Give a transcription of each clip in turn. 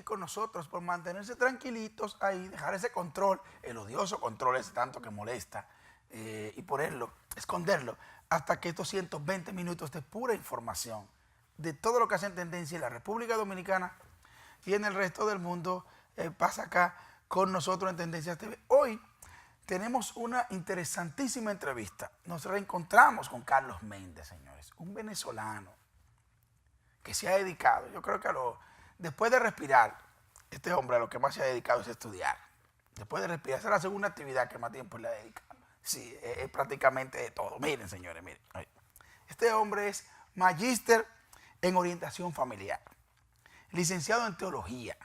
seguir con nosotros, por mantenerse tranquilitos ahí, dejar ese control, el odioso control ese tanto que molesta, y ponerlo, esconderlo, hasta que estos 120 minutos de pura información de todo lo que hace en tendencia en la República Dominicana y en el resto del mundo pasa acá con nosotros en Tendencias TV. Hoy tenemos una interesantísima entrevista. Nos reencontramos con Carlos Méndez, señores, un venezolano que se ha dedicado, yo creo que después de respirar, este hombre a lo que más se ha dedicado es estudiar. Después de respirar, esa es la segunda actividad que más tiempo le ha dedicado. Sí, es prácticamente de todo. Miren, señores, miren. Este hombre es magíster en orientación familiar, licenciado en teología,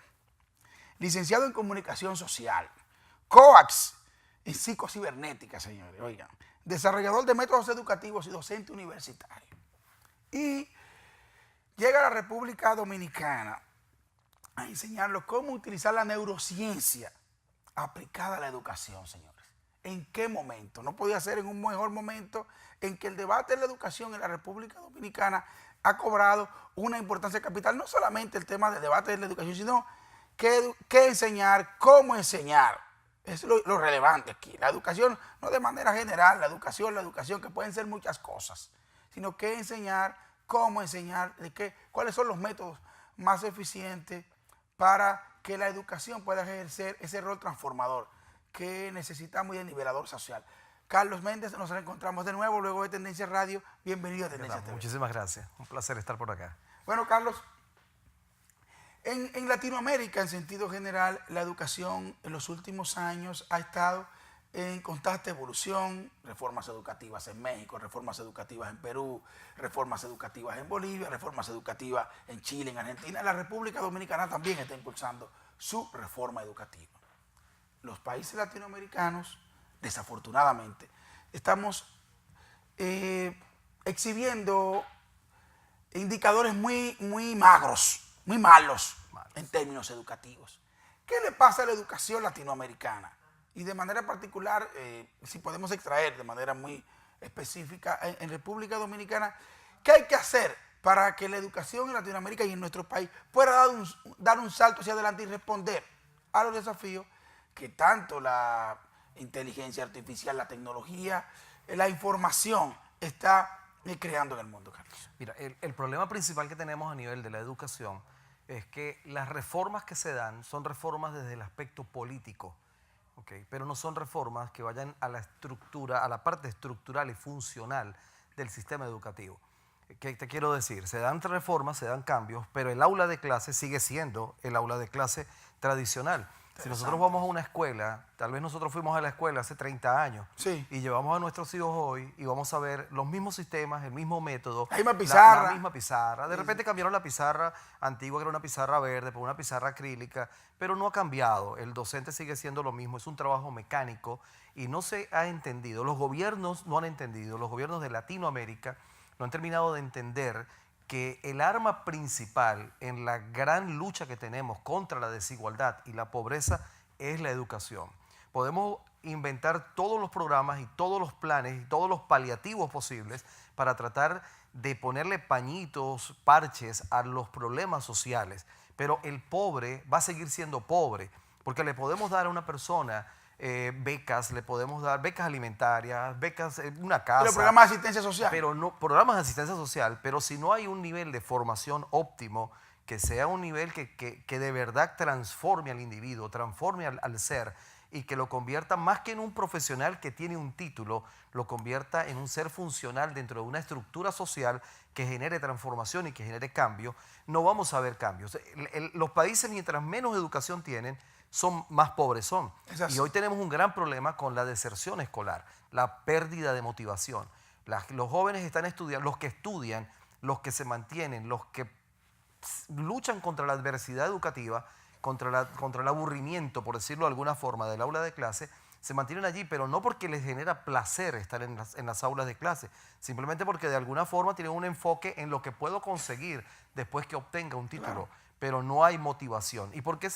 licenciado en comunicación social, coax en psicocibernética, señores, oigan, desarrollador de métodos educativos y docente universitario. Y llega a la República Dominicana a enseñarlos cómo utilizar la neurociencia aplicada a la educación, señores. ¿En qué momento? No podía ser en un mejor momento en que el debate de la educación en la República Dominicana ha cobrado una importancia capital. No solamente el tema del debate de la educación, sino qué enseñar, cómo enseñar. Es lo relevante aquí. La educación, no de manera general, la educación, que pueden ser muchas cosas, sino qué enseñar, cómo enseñar, cuáles son los métodos más eficientes para que la educación pueda ejercer ese rol transformador que necesitamos y el nivelador social. Carlos Méndez, nos reencontramos de nuevo luego de Tendencia Radio. Bienvenido a Tendencia TV. Muchísimas gracias. Un placer estar por acá. Bueno, Carlos, en Latinoamérica, en sentido general, la educación en los últimos años ha estado en constante evolución. Reformas educativas en México, reformas educativas en Perú, reformas educativas en Bolivia, reformas educativas en Chile, en Argentina. La República Dominicana también está impulsando su reforma educativa. Los países latinoamericanos, desafortunadamente, estamos exhibiendo indicadores muy magros, muy malos en términos educativos. ¿Qué le pasa a la educación latinoamericana? Y de manera particular, si podemos extraer de manera muy específica en República Dominicana, ¿qué hay que hacer para que la educación en Latinoamérica y en nuestro país pueda dar un salto hacia adelante y responder a los desafíos que tanto la inteligencia artificial, la tecnología, la información está creando en el mundo, Carlos? Mira, el problema principal que tenemos a nivel de la educación es que las reformas que se dan son reformas desde el aspecto político, ¿okay? Pero no son reformas que vayan a la estructura, a la parte estructural y funcional del sistema educativo. ¿Qué te quiero decir? Se dan reformas, se dan cambios, pero el aula de clase sigue siendo el aula de clase tradicional. Si nosotros vamos a una escuela, tal vez nosotros fuimos a la escuela hace 30 años, sí, y llevamos a nuestros hijos hoy y vamos a ver los mismos sistemas, el mismo método, la misma pizarra. La misma pizarra. De repente cambiaron la pizarra antigua, que era una pizarra verde, por una pizarra acrílica, pero no ha cambiado. El docente sigue siendo lo mismo, es un trabajo mecánico y no se ha entendido. Los gobiernos no han entendido, los gobiernos de Latinoamérica no han terminado de entender que el arma principal en la gran lucha que tenemos contra la desigualdad y la pobreza es la educación. Podemos inventar todos los programas y todos los planes y todos los paliativos posibles para tratar de ponerle pañitos, parches a los problemas sociales, pero el pobre va a seguir siendo pobre, porque le podemos dar a una persona becas, le podemos dar becas alimentarias, becas, una casa. Pero programas de asistencia social. Pero no, programas de asistencia social, pero si no hay un nivel de formación óptimo, que sea un nivel que de verdad transforme al individuo, transforme al ser y que lo convierta más que en un profesional que tiene un título, lo convierta en un ser funcional dentro de una estructura social que genere transformación y que genere cambio, no vamos a ver cambios. Los países, mientras menos educación tienen, son más pobres son. Y hoy tenemos un gran problema con la deserción escolar, la pérdida de motivación. Los jóvenes están estudiando, los que estudian, los que se mantienen, los que luchan contra la adversidad educativa, contra el aburrimiento, por decirlo de alguna forma, del aula de clase, se mantienen allí, pero no porque les genera placer estar en las aulas de clase, simplemente porque de alguna forma tienen un enfoque en lo que puedo conseguir después que obtenga un título. Claro. Pero no hay motivación. ¿Y por qué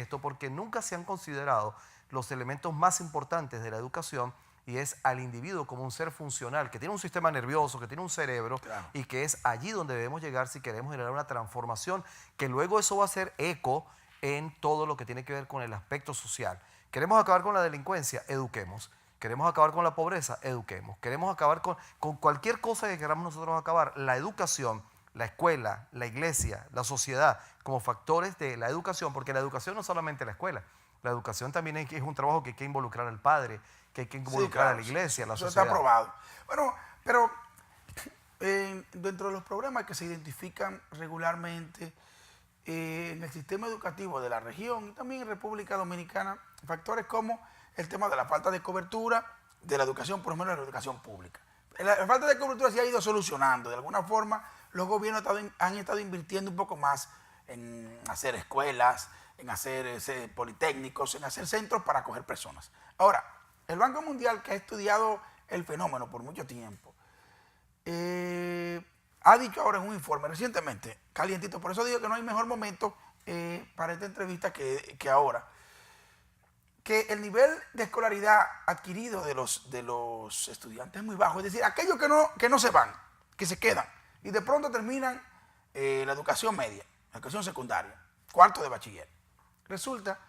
esto? Porque nunca se han considerado los elementos más importantes de la educación, y es al individuo como un ser funcional, que tiene un sistema nervioso, que tiene un cerebro, claro, y que es allí donde debemos llegar si queremos generar una transformación, que luego eso va a hacer eco en todo lo que tiene que ver con el aspecto social. Queremos acabar con la delincuencia, eduquemos. Queremos acabar con la pobreza, eduquemos. Queremos acabar con cualquier cosa que queramos nosotros acabar. La educación, la escuela, la iglesia, la sociedad, como factores de la educación, porque la educación no es solamente la escuela. La educación también es un trabajo que hay que involucrar al padre, que hay que involucrar a la iglesia, a la eso sociedad. está aprobado. Bueno, pero dentro de los problemas que se identifican regularmente en el sistema educativo de la región y también en República Dominicana, factores como el tema de la falta de cobertura de la educación, por lo menos de la educación pública. La falta de cobertura se ha ido solucionando. De alguna forma, los gobiernos han estado invirtiendo un poco más en hacer escuelas, en hacer politécnicos, en hacer centros para acoger personas. Ahora, el Banco Mundial, que ha estudiado el fenómeno por mucho tiempo, ha dicho ahora en un informe recientemente, calientito, por eso digo que no hay mejor momento para esta entrevista que ahora, que el nivel de escolaridad adquirido de los estudiantes es muy bajo. Es decir, aquellos que no se van, que se quedan y de pronto terminan la educación media, la educación secundaria, cuarto de bachiller. Resulta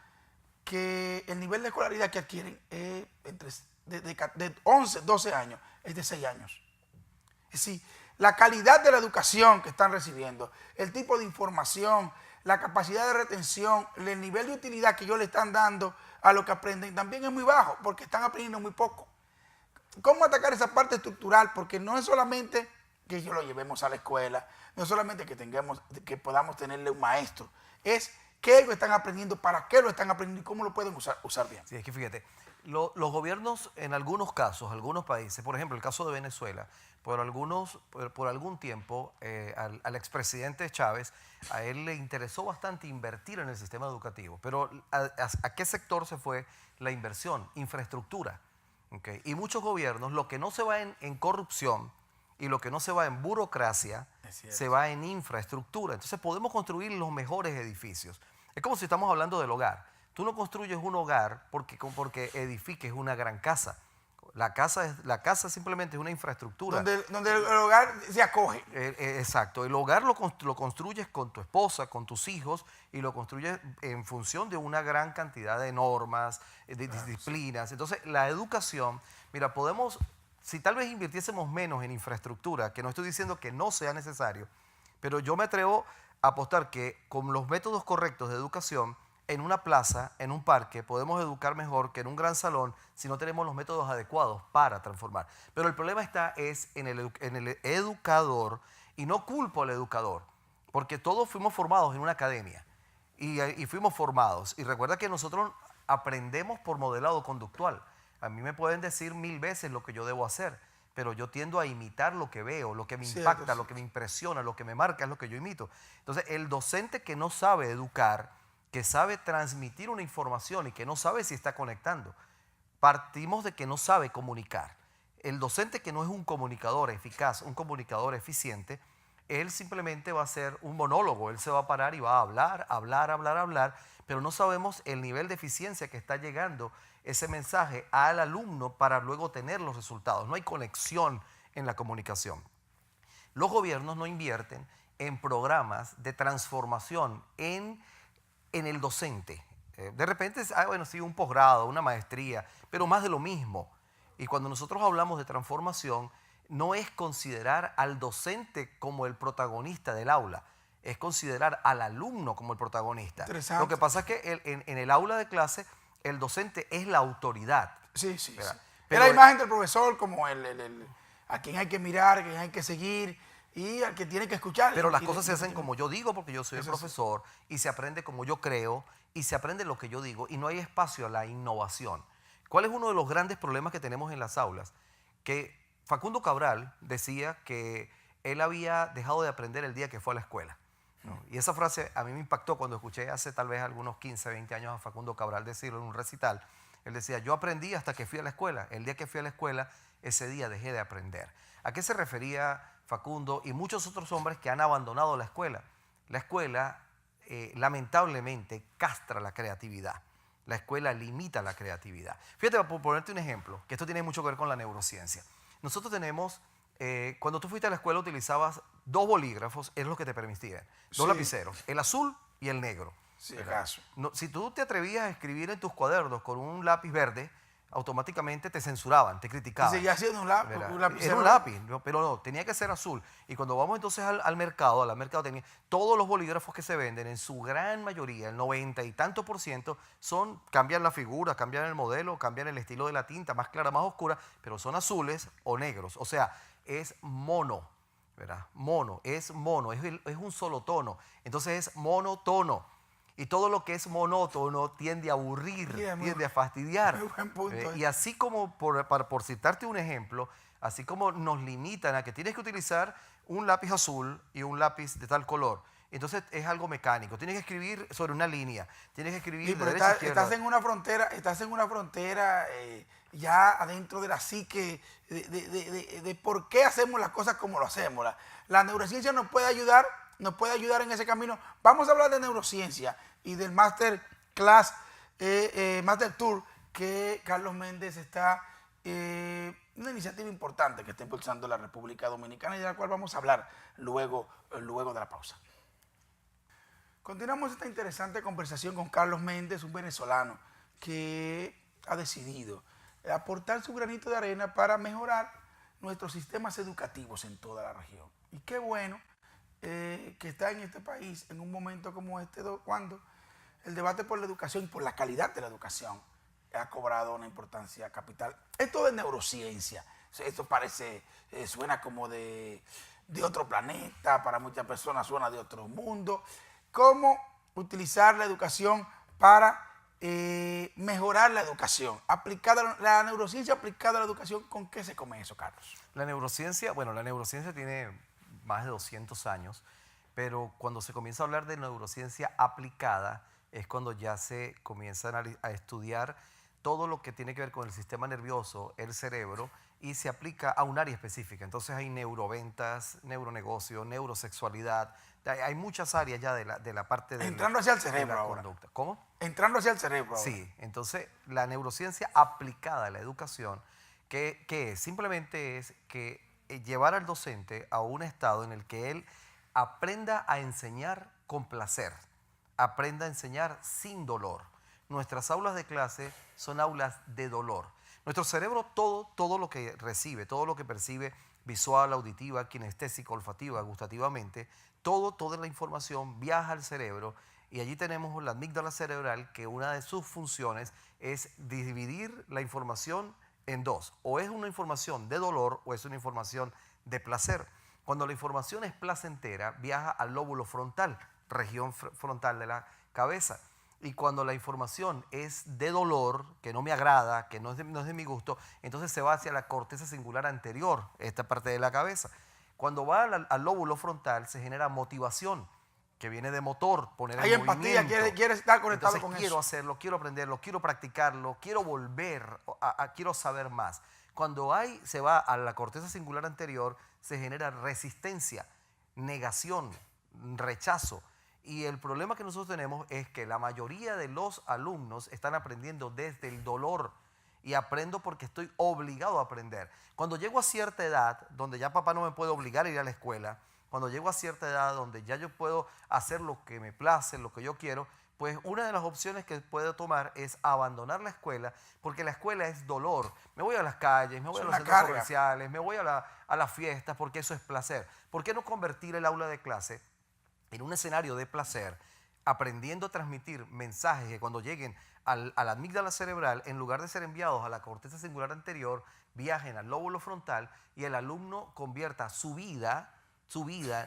que el nivel de escolaridad que adquieren de 11, 12 años es de 6 años. Es decir, la calidad de la educación que están recibiendo, el tipo de información, la capacidad de retención, el nivel de utilidad que ellos le están dando a lo que aprenden también es muy bajo, porque están aprendiendo muy poco. ¿Cómo atacar esa parte estructural? Porque no es solamente que ellos lo llevemos a la escuela, no es solamente que podamos tenerle un maestro, es qué ellos están aprendiendo, para qué lo están aprendiendo y cómo lo pueden usar bien. Sí, es que fíjate, los gobiernos en algunos casos, algunos países, por ejemplo el caso de Venezuela, por algún tiempo al expresidente Chávez, a él le interesó bastante invertir en el sistema educativo, pero ¿a qué sector se fue la inversión? Infraestructura. ¿Okay? Y muchos gobiernos, lo que no se va en corrupción y lo que no se va en burocracia, se va en infraestructura. Entonces podemos construir los mejores edificios. Es como si estamos hablando del hogar. Tú no construyes un hogar porque edifiques una gran casa. La casa simplemente es una infraestructura. Donde el hogar se acoge. Exacto. El hogar lo construyes con tu esposa, con tus hijos, y lo construyes en función de una gran cantidad de normas, de disciplinas. Entonces, la educación, mira, si tal vez invirtiésemos menos en infraestructura, que no estoy diciendo que no sea necesario, pero yo me atrevo a apostar que con los métodos correctos de educación, en una plaza, en un parque, podemos educar mejor que en un gran salón si no tenemos los métodos adecuados para transformar. Pero el problema es en el educador, y no culpo al educador, porque todos fuimos formados en una academia y fuimos formados. Y recuerda que nosotros aprendemos por modelado conductual. A mí me pueden decir 1000 veces lo que yo debo hacer, pero yo tiendo a imitar lo que veo, lo que me impacta, lo que me impresiona, lo que me marca es lo que yo imito. Entonces, el docente que no sabe educar, que sabe transmitir una información y que no sabe si está conectando, partimos de que no sabe comunicar. El docente que no es un comunicador eficaz, un comunicador eficiente, él simplemente va a ser un monólogo, él se va a parar y va a hablar, pero no sabemos el nivel de eficiencia que está llegando ese mensaje al alumno para luego tener los resultados. No hay conexión en la comunicación. Los gobiernos no invierten en programas de transformación en el docente. De repente, bueno, sí, un posgrado, una maestría, pero más de lo mismo. Y cuando nosotros hablamos de transformación, no es considerar al docente como el protagonista del aula, es considerar al alumno como el protagonista. Lo que pasa es que en el aula de clase, el docente es la autoridad. Sí, sí. ¿verdad? Sí. Pero es la imagen del profesor como a quien hay que mirar, a quien hay que seguir y al que tiene que escuchar. Pero las cosas se hacen como yo digo porque yo soy el profesor y se aprende como yo creo y se aprende lo que yo digo y no hay espacio a la innovación. ¿Cuál es uno de los grandes problemas que tenemos en las aulas? Que Facundo Cabral decía que él había dejado de aprender el día que fue a la escuela. ¿No? Y esa frase a mí me impactó cuando escuché hace tal vez algunos 15, 20 años a Facundo Cabral decirlo en un recital. Él decía, yo aprendí hasta que fui a la escuela. El día que fui a la escuela, ese día dejé de aprender. ¿A qué se refería Facundo y muchos otros hombres que han abandonado la escuela? La escuela, lamentablemente, castra la creatividad. La escuela limita la creatividad. Fíjate, por ponerte un ejemplo, que esto tiene mucho que ver con la neurociencia. Nosotros tenemos, cuando tú fuiste a la escuela utilizabas 2 bolígrafos, es lo que te permitían. 2 lapiceros, el azul y el negro. Si ¿verdad? acaso. No, si tú te atrevías a escribir en tus cuadernos con un lápiz verde, automáticamente te censuraban, te Y criticaban. seguía siendo un lápiz. ¿Verdad? Un Era lapicero. un lápiz, pero no, tenía que ser azul. Y cuando vamos entonces al mercado, a la mercadotecnia, todos los bolígrafos que se venden, en su gran mayoría, el 90 y tanto por ciento, cambian la figura, cambian el modelo, cambian el estilo de la tinta, más clara, más oscura, pero son azules o negros. O sea, es mono, ¿verdad? Mono, es un solo tono. Entonces es monotono. Y todo lo que es monótono tiende a aburrir, tiende a fastidiar. Muy buen punto. Y así como, por citarte un ejemplo, así como nos limitan a que tienes que utilizar un lápiz azul y un lápiz de tal color, entonces es algo mecánico. Tienes que escribir sobre una línea, tienes que escribir Sí, de pero derecha a izquierda. estás en una frontera ya adentro de la psique de por qué hacemos las cosas como lo hacemos. La neurociencia nos puede ayudar en ese camino. Vamos a hablar de neurociencia y del Master Class, Master Tour que Carlos Méndez está, una iniciativa importante que está impulsando la República Dominicana y de la cual vamos a hablar luego de la pausa. Continuamos esta interesante conversación con Carlos Méndez, un venezolano que ha decidido aportar su granito de arena para mejorar nuestros sistemas educativos en toda la región. Y qué bueno que está en este país en un momento como este, cuando el debate por la educación y por la calidad de la educación ha cobrado una importancia capital. Esto de neurociencia, esto parece, suena como de otro planeta, para muchas personas suena de otro mundo. ¿Cómo utilizar la educación para mejorar la educación? La neurociencia aplicada a la educación, ¿con qué se come eso, Carlos? La neurociencia tiene más de 200 años, pero cuando se comienza a hablar de neurociencia aplicada es cuando ya se comienzan a estudiar todo lo que tiene que ver con el sistema nervioso, el cerebro, y se aplica a un área específica. Entonces hay neuroventas, neuronegocio, neurosexualidad, hay muchas áreas ya de la parte de Entrando hacia el cerebro ahora. conducta. ¿Cómo? Entrando hacia el cerebro ahora. Sí, entonces la neurociencia aplicada a la educación, ¿qué es? Simplemente es que llevar al docente a un estado en el que él aprenda a enseñar con placer, aprenda a enseñar sin dolor. Nuestras aulas de clase son aulas de dolor. Nuestro cerebro, todo lo que recibe, todo lo que percibe visual, auditiva, kinestésica, olfativa, gustativamente, toda la información viaja al cerebro y allí tenemos la amígdala cerebral, que una de sus funciones es dividir la información en dos. O es una información de dolor o es una información de placer. Cuando la información es placentera, viaja al lóbulo frontal, región frontal de la cabeza. Y cuando la información es de dolor, que no me agrada, que no es de mi gusto, entonces se va hacia la corteza singular anterior, esta parte de la cabeza. Cuando va al lóbulo frontal se genera motivación, que viene de motor, poner en movimiento. Hay empatía, quieres estar conectado Entonces, con quiero eso. hacerlo, quiero aprenderlo, quiero practicarlo, quiero volver, quiero saber más. Cuando se va a la corteza singular anterior, se genera resistencia, negación, rechazo. Y el problema que nosotros tenemos es que la mayoría de los alumnos están aprendiendo desde el dolor. Y aprendo porque estoy obligado a aprender. Cuando llego a cierta edad, donde ya papá no me puede obligar a ir a la escuela, cuando llego a cierta edad donde ya yo puedo hacer lo que me place, lo que yo quiero, pues una de las opciones que puedo tomar es abandonar la escuela, porque la escuela es dolor. Me voy a las calles, me voy a los centros comerciales, me voy a las fiestas, porque eso es placer. ¿Por qué no convertir el aula de clase en un escenario de placer, aprendiendo a transmitir mensajes que cuando lleguen a la amígdala cerebral, en lugar de ser enviados a la corteza singular anterior, viajen al lóbulo frontal y el alumno convierta su vida,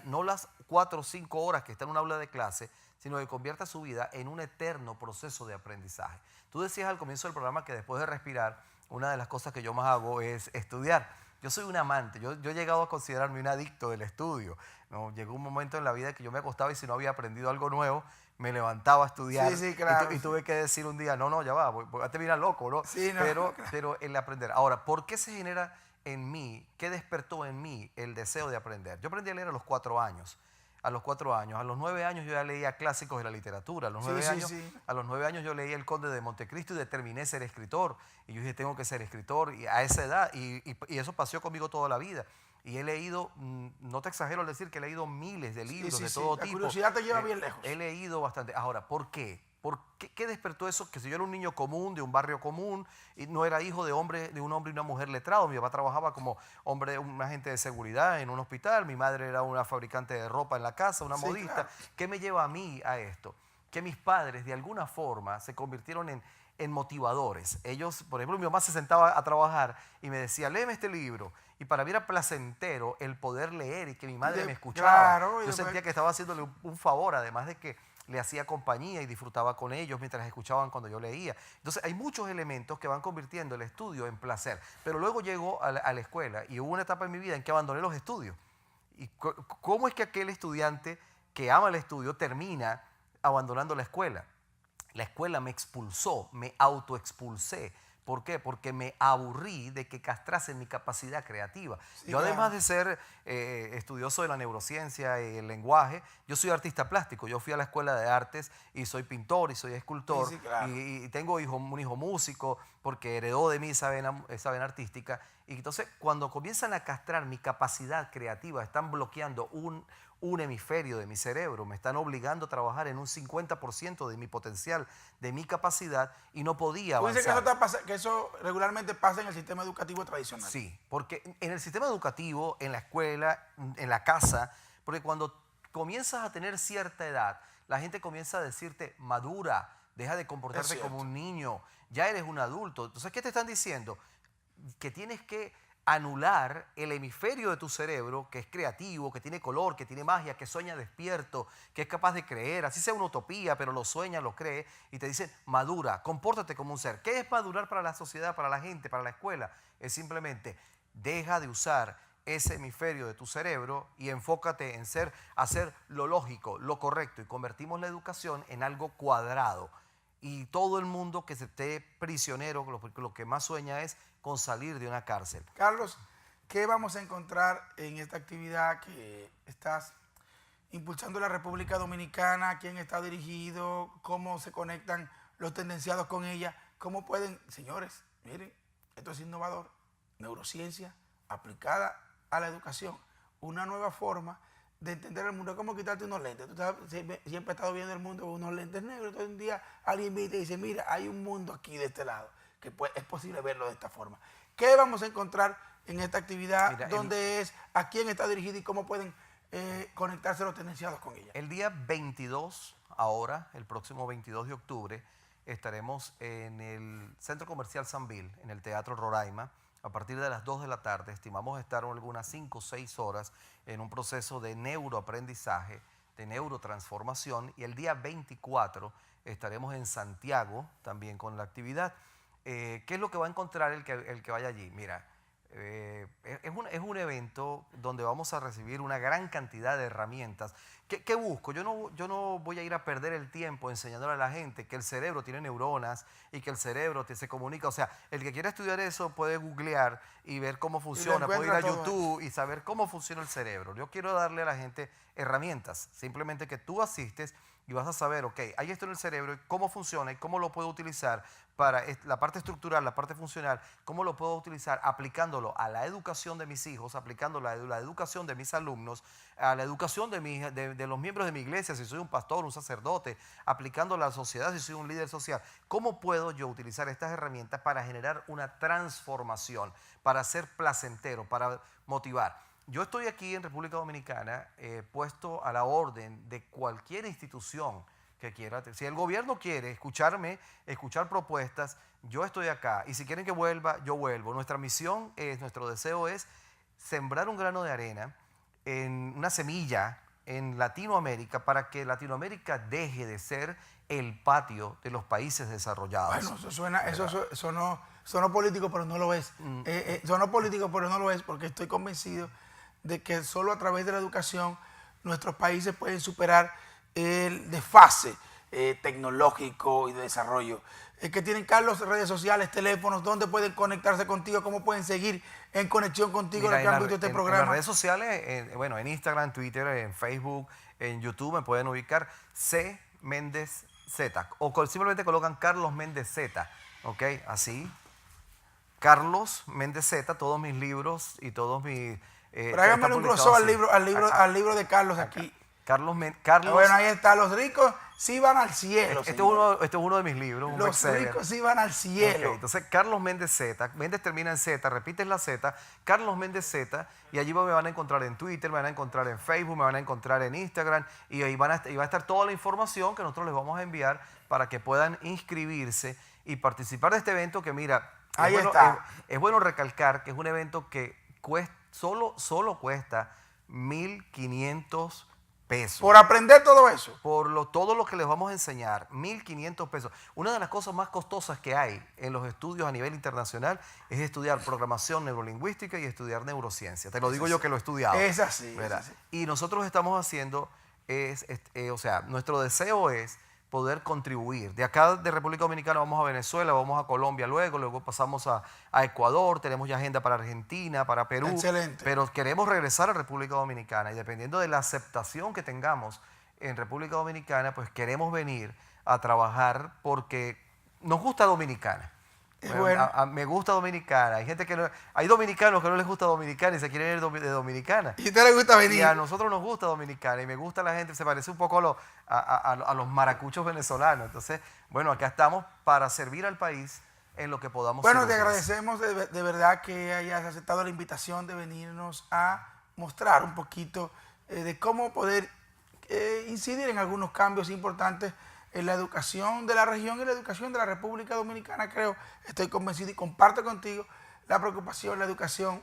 no las 4 o 5 horas que está en un aula de clase, sino que convierta su vida en un eterno proceso de aprendizaje? Tú decías al comienzo del programa que después de respirar, una de las cosas que yo más hago es estudiar. Yo soy un amante, yo he llegado a considerarme un adicto del estudio, ¿no? Llegó un momento en la vida que yo me acostaba y si no había aprendido algo nuevo, me levantaba a estudiar. Sí, sí, claro. Y tuve que decir un día, no, ya va, a terminar loco, ¿no? Sí, no, pero, claro. pero el aprender. Ahora, ¿por qué se genera en mí, qué despertó en mí el deseo de aprender? Yo aprendí a leer a los 4 años. a los 4 años. A los 9 años yo ya leía clásicos de la literatura. A los 9 años, a los 9 años yo leía El Conde de Montecristo y determiné ser escritor. Y yo dije, tengo que ser escritor y a esa edad. Y eso pasó conmigo toda la vida. Y he leído, no te exagero al decir que he leído miles de libros de todo tipo. La curiosidad te lleva bien lejos. He leído bastante. Ahora, ¿por qué? ¿Qué despertó eso? Que si yo era un niño común, de un barrio común, y no era hijo de un hombre y una mujer letrado. Mi papá trabajaba como un agente de seguridad en un hospital, mi madre era una fabricante de ropa en la casa, una modista. Claro. ¿Qué me lleva a mí a esto? Que mis padres de alguna forma se convirtieron en motivadores. Ellos, por ejemplo, mi mamá se sentaba a trabajar y me decía, léeme este libro. Y para mí era placentero el poder leer y que mi madre me escuchaba. Claro, yo sentía que estaba haciéndole un favor, además de que le hacía compañía y disfrutaba con ellos mientras escuchaban cuando yo leía. Entonces hay muchos elementos que van convirtiendo el estudio en placer. Pero luego llego a la escuela y hubo una etapa en mi vida en que abandoné los estudios. ¿Y cómo es que aquel estudiante que ama el estudio termina abandonando la escuela? La escuela me expulsó, me autoexpulsé. ¿Por qué? Porque me aburrí de que castrasen mi capacidad creativa. Sí, yo además de ser estudioso de la neurociencia y el lenguaje, yo soy artista plástico. Yo fui a la escuela de artes y soy pintor y soy escultor. Sí, claro. Y tengo un hijo músico porque heredó de mí esa vena artística. Y entonces cuando comienzan a castrar mi capacidad creativa, están bloqueando un hemisferio de mi cerebro, me están obligando a trabajar en un 50% de mi potencial, de mi capacidad, y no podía avanzar. ¿Tú dices que eso regularmente pasa en el sistema educativo tradicional? Sí, porque en el sistema educativo, en la escuela, en la casa, porque cuando comienzas a tener cierta edad, la gente comienza a decirte, madura, deja de comportarte como un niño, ya eres un adulto. Entonces, ¿qué te están diciendo? Que tienes que anular el hemisferio de tu cerebro que es creativo, que tiene color, que tiene magia, que sueña despierto, que es capaz de creer, así sea una utopía, pero lo sueña, lo cree, y te dicen, madura, compórtate como un ser. ¿Qué es madurar para la sociedad, para la gente, para la escuela? Es simplemente, deja de usar ese hemisferio de tu cerebro y enfócate en hacer lo lógico, lo correcto, y convertimos la educación en algo cuadrado. Y todo el mundo que se esté prisionero, lo que más sueña es con salir de una cárcel. Carlos, ¿qué vamos a encontrar en esta actividad que estás impulsando en la República Dominicana? ¿A quién está dirigido? ¿Cómo se conectan los tendenciados con ella? ¿Cómo pueden, señores, miren, esto es innovador, neurociencia aplicada a la educación, una nueva forma de entender el mundo? Es como quitarte unos lentes. Tú siempre has estado viendo el mundo con unos lentes negros. Entonces un día alguien viene y te dice, mira, hay un mundo aquí de este lado, que es posible verlo de esta forma. ¿Qué vamos a encontrar en esta actividad? Mira, ¿dónde es? ¿A quién está dirigida? ¿Y cómo pueden conectarse los tendenciados con ella? El día 22, ahora, el próximo 22 de octubre, estaremos en el Centro Comercial Sanvil, en el Teatro Roraima, a partir de las 2 de la tarde. Estimamos estar algunas 5 o 6 horas en un proceso de neuroaprendizaje, de neurotransformación, y el día 24 estaremos en Santiago también con la actividad. ¿Qué es lo que va a encontrar el que vaya allí? Mira, es un evento donde vamos a recibir una gran cantidad de herramientas. ¿Qué busco? Yo no voy a ir a perder el tiempo enseñándole a la gente que el cerebro tiene neuronas y que el cerebro se comunica. O sea, el que quiera estudiar eso puede googlear y ver cómo funciona, puede ir a YouTube y saber cómo funciona el cerebro. Yo quiero darle a la gente herramientas, simplemente que tú asistes y vas a saber, ok, hay esto en el cerebro, cómo funciona y cómo lo puedo utilizar para la parte estructural, la parte funcional, cómo lo puedo utilizar aplicándolo a la educación de mis hijos, aplicándolo a la educación de mis alumnos, a la educación de los miembros de mi iglesia, si soy un pastor, un sacerdote, aplicándolo a la sociedad, si soy un líder social. ¿Cómo puedo yo utilizar estas herramientas para generar una transformación, para ser placentero, para motivar? Yo estoy aquí en República Dominicana puesto a la orden de cualquier institución que quiera. Si el gobierno quiere escucharme, escuchar propuestas, yo estoy acá. Y si quieren que vuelva, yo vuelvo. Nuestra misión nuestro deseo es sembrar un grano de arena, en una semilla en Latinoamérica, para que Latinoamérica deje de ser el patio de los países desarrollados. Bueno, eso sonó político, pero no lo es. Sonó político, pero no lo es, porque estoy convencido de que solo a través de la educación nuestros países pueden superar el desfase tecnológico y de desarrollo. Que tienen, Carlos, redes sociales, teléfonos, dónde pueden conectarse contigo, cómo pueden seguir en conexión contigo Mira, en el ámbito de este en programa. las redes sociales, bueno, en Instagram, Twitter, en Facebook, en YouTube me pueden ubicar C. Méndez Z. O simplemente colocan Carlos Méndez Z. ¿Ok? Así. Carlos Méndez Z, todos mis libros y todos mis... Pero háganme un crossover al libro de Carlos aquí. Carlos. Bueno, ahí está. Los ricos sí van al cielo. Este es uno de mis libros. Un Los bestseller. ricos sí van al cielo. Okay, entonces, Carlos Méndez Z. Méndez termina en Z, repites la Z. Carlos Méndez Z. Y allí me van a encontrar en Twitter, me van a encontrar en Facebook, me van a encontrar en Instagram. Y ahí va a estar toda la información que nosotros les vamos a enviar para que puedan inscribirse y participar de este evento que, mira, ahí está. Es bueno recalcar que es un evento que solo cuesta 1.500 pesos. Por aprender todo eso. Por todo lo que les vamos a enseñar, 1.500 pesos. Una de las cosas más costosas que hay en los estudios a nivel internacional es estudiar programación neurolingüística y estudiar neurociencia. Te lo digo yo que lo he estudiado. Es así. Y nosotros estamos haciendo, o sea, nuestro deseo es poder contribuir. De acá de República Dominicana vamos a Venezuela, vamos a Colombia luego pasamos a Ecuador, tenemos ya agenda para Argentina, para Perú. Excelente. Pero queremos regresar a República Dominicana y dependiendo de la aceptación que tengamos en República Dominicana, pues queremos venir a trabajar porque nos gusta Dominicana. Bueno. Me gusta Dominicana. Hay gente hay dominicanos que no les gusta Dominicana y se quieren ir de Dominicana. ¿Y a usted le gusta venir? Y a nosotros nos gusta Dominicana y me gusta la gente, se parece un poco a los maracuchos venezolanos. Entonces, bueno, acá estamos para servir al país en lo que podamos. Bueno, te agradecemos de verdad que hayas aceptado la invitación de venirnos a mostrar un poquito de cómo poder incidir en algunos cambios importantes en la educación de la región y la educación de la República Dominicana. Estoy convencido y comparto contigo la preocupación. La educación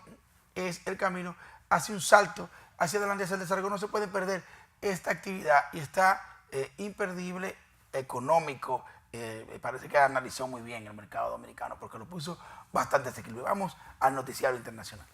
es el camino hacia un salto, hacia adelante, hacia el desarrollo. No se puede perder esta actividad y está imperdible, económico. Me parece que analizó muy bien el mercado dominicano porque lo puso bastante asequible. Vamos al noticiario internacional.